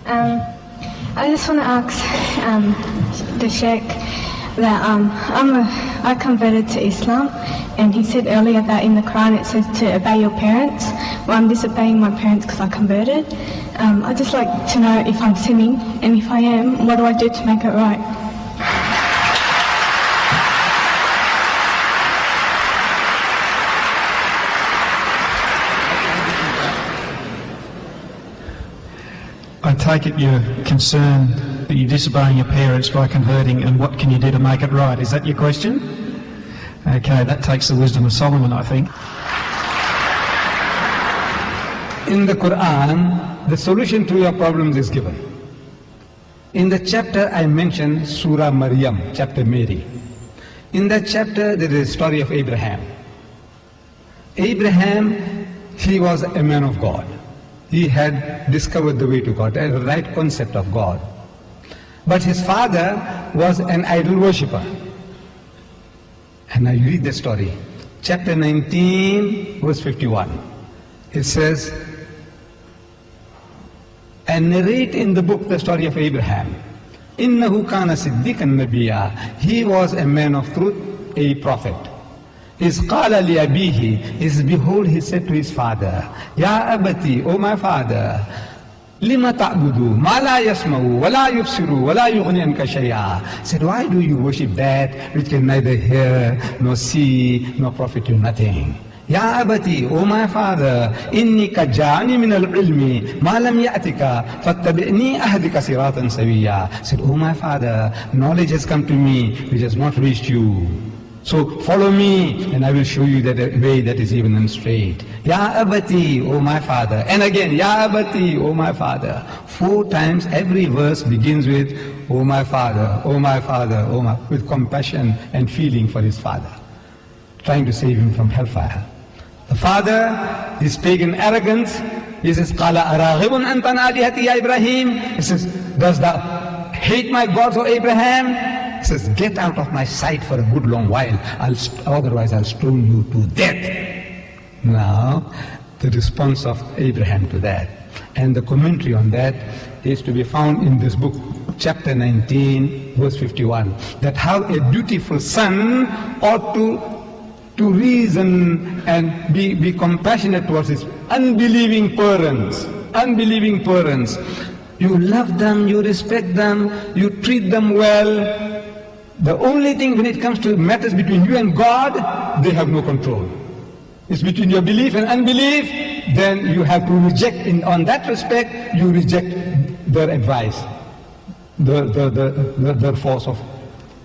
I just want to ask the Sheikh that I converted to Islam, and he said earlier that in the Quran it says to obey your parents. Well, I'm disobeying my parents because I converted. I'd just like to know if I'm sinning, and if I am, what do I do to make it right? I take it you're concerned that you're disobeying your parents by converting, and what can you do to make it right? Is that your question? Okay, that takes the wisdom of Solomon, I think. In the Quran, the solution to your problems is given. In the chapter I mentioned, Surah Maryam, chapter Mary. In that chapter there is a story of Abraham. Abraham, he was a man of God. He had discovered the way to God, the right concept of God. But his father was an idol worshipper. And I read the story. Chapter 19, verse 51. It says, and narrate in the book the story of Abraham. إِنَّهُ كَانَ صِدِّيقًا نَبِيًّا. He was a man of truth, a prophet. إِذْ قَالَ لِأَبِيهِ. Is behold, he said to his father, Ya abati, O my father, لِمَ تَعْبُدُوا مَا لَا يَسْمَعُوا وَلَا يُبْصِرُوا وَلَا يُغْنِي عَنْكَ شَيْئًا. Said, why do you worship that which can neither hear, nor see, nor profit you nothing? Ya abati, O my father, inni kajani min al-ilmi ma lam ya'tika fattabi'ni ahdika siratan sawiya. Said, O my father, knowledge has come to me which has not reached you. So follow me and I will show you that way that is even and straight. Ya abati, O my father. And again, Ya abati, O my father. 4 times every verse begins with, O my father, O my father, O my, with compassion and feeling for his father, trying to save him from hellfire. The father, his pagan arrogance, he says, Qala araghibun anta an alihati ya Ibrahim. He says, does thou hate my gods, O Abraham? He says, get out of my sight for a good long while, otherwise I'll stone you to death. Now, the response of Abraham to that, and the commentary on that is to be found in this book, chapter 19, verse 51, that how a dutiful son ought to reason and be compassionate towards his unbelieving parents. Unbelieving parents. You love them, you respect them, you treat them well. The only thing when it comes to matters between you and God, they have no control. It's between your belief and unbelief, then you have to reject, on that respect, you reject their advice, the force of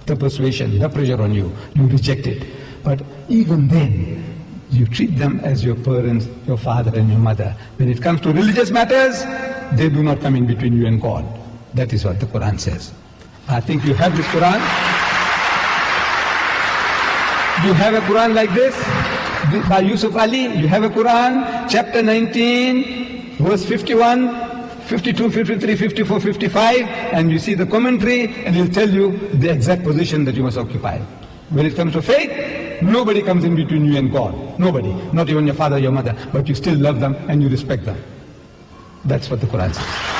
the persuasion, the pressure on you, you reject it. But even then, you treat them as your parents, your father and your mother. When it comes to religious matters, they do not come in between you and God. That is what the Quran says. I think you have this Quran. You have a Quran like this by Yusuf Ali. You have a Quran, chapter 19, verse 51, 52, 53, 54, 55, and you see the commentary, and he'll tell you the exact position that you must occupy. When it comes to faith, nobody comes in between you and God. Nobody. Not even your father, your mother. But you still love them and you respect them. That's what the Quran says.